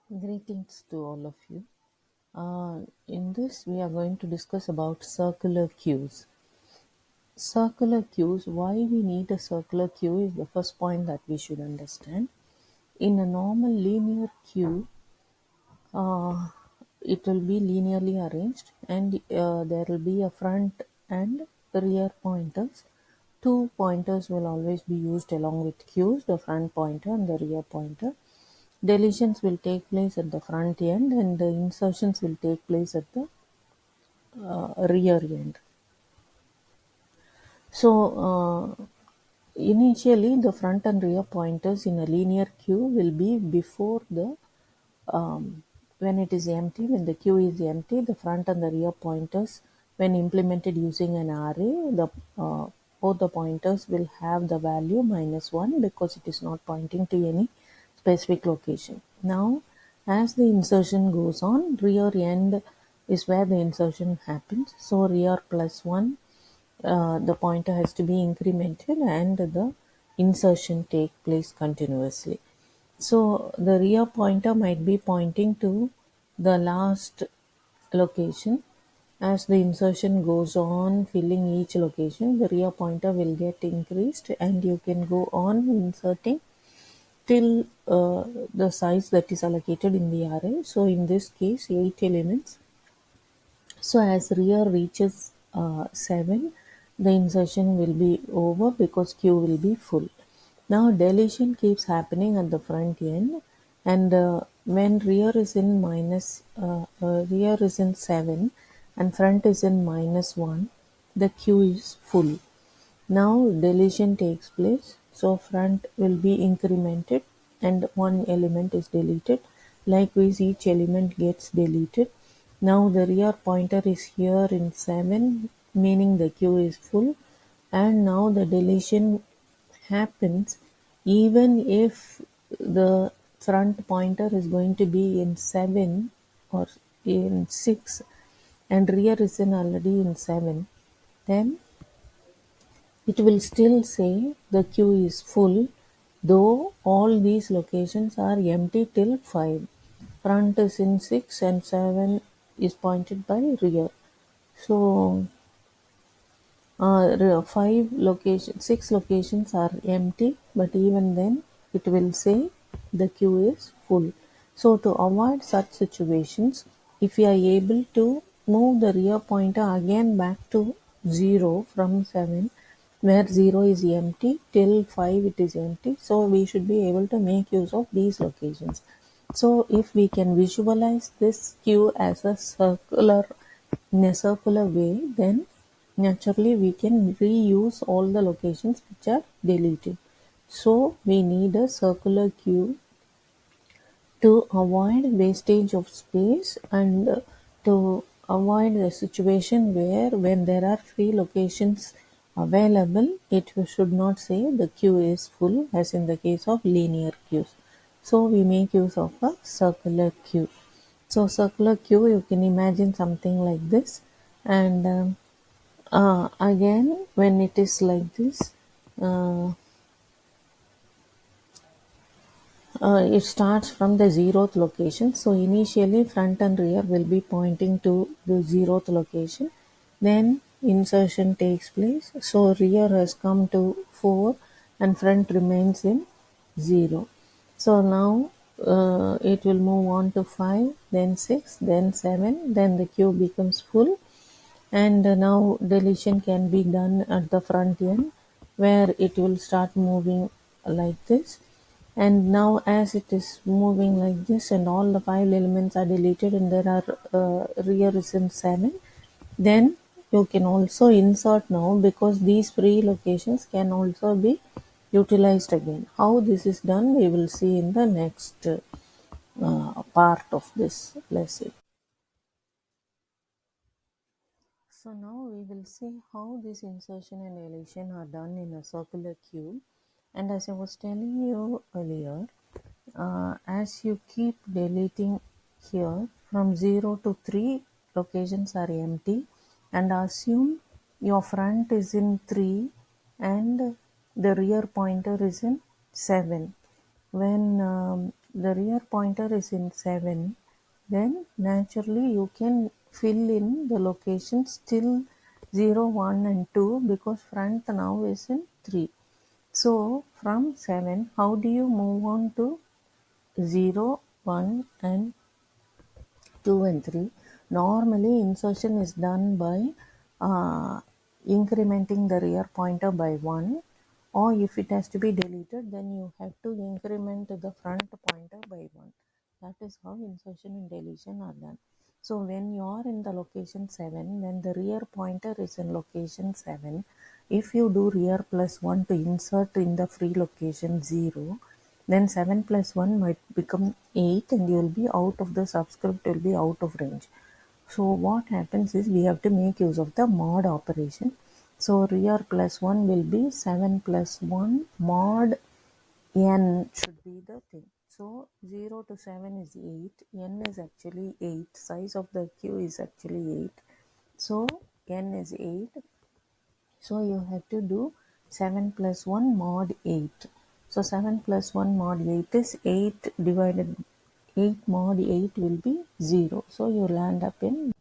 Greetings to all of you. In this, we are going to discuss about circular queues. Circular queues, why we need a circular queue is the first point that we should understand. In a normal linear queue, uh, it will be linearly arranged and there will be a front and rear pointers. Two pointers will always be used along with queues, the front pointer and the rear pointer. Deletions will take place at the front end and the insertions will take place at the rear end. So, initially the front and rear pointers in a linear queue will be before the when it is empty, when the queue is empty, the front and the rear pointers, when implemented using an array, the both the pointers will have the value -1 because it is not pointing to any specific location. Now, as the insertion goes on, rear end is where the insertion happens. So rear +1, the pointer has to be incremented and the insertion take place continuously. So the rear pointer might be pointing to the last location. As the insertion goes on filling each location, the rear pointer will get increased and you can go on inserting till the size that is allocated in the array. So in this case, 8 elements. So as rear reaches 7, the insertion will be over because queue will be full. Now deletion keeps happening at the front end, and when rear is in 7 and front is in -1, the queue is full. Now deletion takes place, so front will be incremented and one element is deleted. Likewise, each element gets deleted. Now the rear pointer is here in 7, meaning the queue is full, and now the deletion happens even if the front pointer is going to be in 7 or in 6 and rear is in already in 7, then it will still say the queue is full, though all these locations are empty till 5. Front is in 6 and 7 is pointed by rear. So, 6 locations are empty, but even then it will say the queue is full. So, to avoid such situations, if we are able to move the rear pointer again back to 0 from 7, where 0 is empty till 5 it is empty, so we should be able to make use of these locations. So if we can visualize this queue as a in a circular way, then naturally we can reuse all the locations which are deleted. So we need a circular queue to avoid wastage of space and to avoid the situation where when there are three locations available, it should not say the queue is full as in the case of linear queues. So we make use of a circular queue. So circular queue, you can imagine something like this, and again when it is like this, uh, it starts from the zeroth location. So initially front and rear will be pointing to the zeroth location. Then insertion takes place. So rear has come to 4 and front remains in 0. So now it will move on to 5, then 6, then 7, then the queue becomes full, and now deletion can be done at the front end where it will start moving like this, and now as it is moving like this and all the 5 elements are deleted and there are rear is in 7, then you can also insert now because these free locations can also be utilized again. How this is done we will see in the next part of this lesson. So now we will see how this insertion and deletion are done in a circular queue. And as I was telling you earlier, as you keep deleting here from 0 to 3 locations are empty, and assume your front is in 3 and the rear pointer is in 7. When the rear pointer is in 7, then naturally you can fill in the locations till 0, 1 and 2 because front now is in 3. So from 7, how do you move on to 0, 1 and 2 and 3? Normally insertion is done by uh, incrementing the rear pointer by 1, or if it has to be deleted then you have to increment the front pointer by 1. That is how insertion and deletion are done. So when you are in the location 7, when the rear pointer is in location 7, if you do rear plus 1 to insert in the free location 0, then 7 plus 1 might become 8 and you will be out of the subscript, will be out of range. So what happens is we have to make use of the mod operation. So rear plus 1 will be 7 plus 1 mod n should be the thing. So 0 to 7 is 8, n is actually 8, size of the queue is actually 8. So n is 8. So you have to do 7 plus 1 mod 8. So 7 plus 1 mod 8 is 8 divided 8 mod 8 will be 0. So you land up in.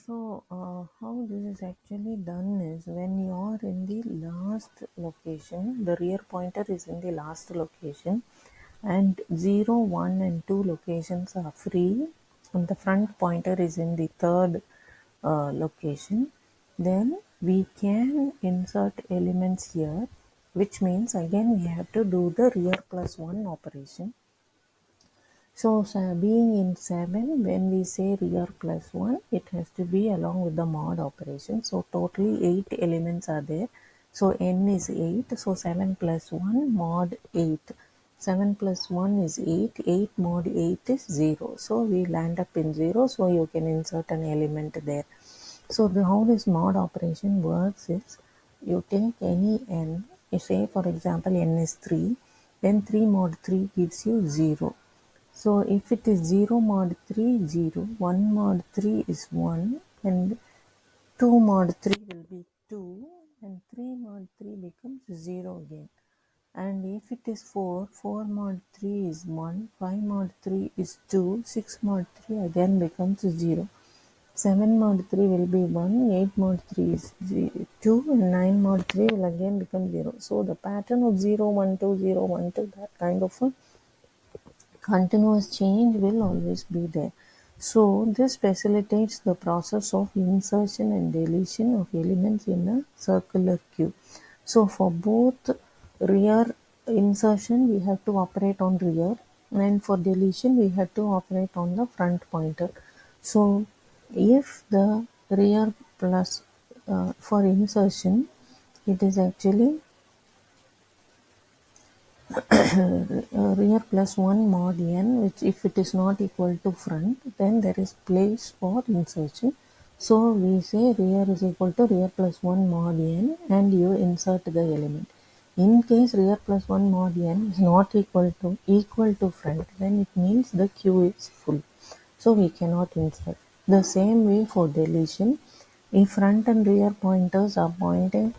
So how this is actually done is when you are in the last location, the rear pointer is in the last location and 0, 1 and 2 locations are free and the front pointer is in the third location, then we can insert elements here, which means again we have to do the rear plus 1 operation. So, being in 7, when we say rear plus 1, it has to be along with the mod operation. So, totally 8 elements are there. So, n is 8. So, 7 plus 1 mod 8. 7 plus 1 is 8. 8 mod 8 is 0. So, we land up in 0. So, you can insert an element there. So, how this mod operation works is you take any n. You say, for example, n is 3. Then 3 mod 3 gives you 0. So if it is 0 mod 3, 0, 1 mod 3 is 1, and 2 mod 3 will be 2, and 3 mod 3 becomes 0 again. And if it is 4, 4 mod 3 is 1, 5 mod 3 is 2, 6 mod 3 again becomes 0. 7 mod 3 will be 1, 8 mod 3 is 2, and 9 mod 3 will again become 0. So the pattern of 0, 1, 2, 0, 1, 2, that kind of a continuous change will always be there. So this facilitates the process of insertion and deletion of elements in a circular queue. So for both rear insertion we have to operate on rear, and for deletion we have to operate on the front pointer. So if the rear plus for insertion, it is actually rear plus 1 mod n, which if it is not equal to front, then there is place for insertion. So we say rear is equal to rear plus 1 mod n and you insert the element. In case rear plus 1 mod n is not equal to front, then it means the queue is full. So we cannot insert. The same way for deletion, if front and rear pointers are pointing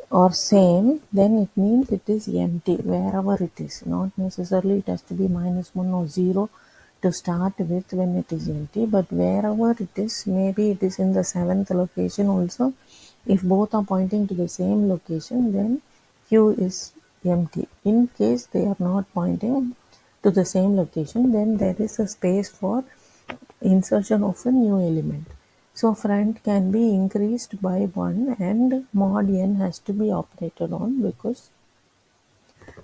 or same, then it means it is empty wherever it is. Not necessarily it has to be -1 or 0 to start with when it is empty, but wherever it is, maybe it is in the 7th location also. If both are pointing to the same location, then Q is empty. In case they are not pointing to the same location, then there is a space for insertion of a new element. So front can be increased by 1 and mod n has to be operated on because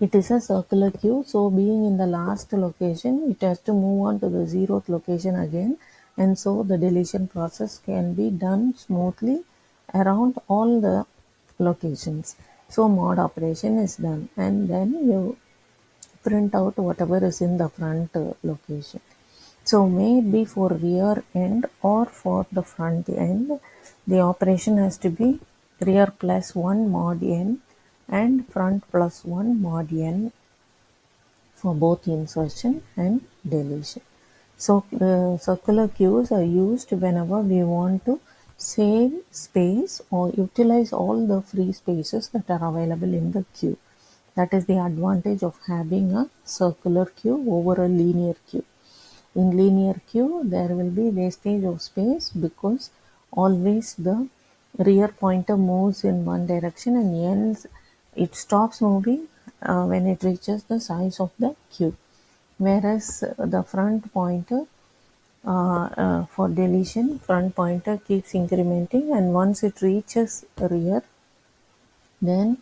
it is a circular queue. So being in the last location, it has to move on to the 0th location again, and so the deletion process can be done smoothly around all the locations. So mod operation is done and then you print out whatever is in the front location. So may it be for rear end or for the front end, the operation has to be rear plus 1 mod n and front plus 1 mod n for both insertion and deletion. So circular queues are used whenever we want to save space or utilize all the free spaces that are available in the queue. That is the advantage of having a circular queue over a linear queue. In linear queue, there will be wastage of space because always the rear pointer moves in one direction and ends, it stops moving when it reaches the size of the queue. Whereas the front pointer for deletion, front pointer keeps incrementing, and once it reaches rear, then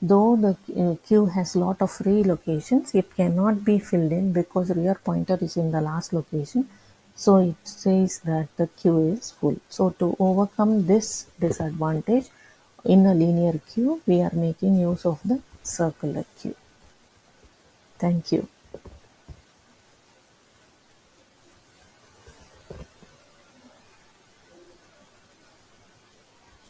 though the queue has lot of free locations, it cannot be filled in because rear pointer is in the last location. So it says that the queue is full. So to overcome this disadvantage in a linear queue, we are making use of the circular queue. Thank you.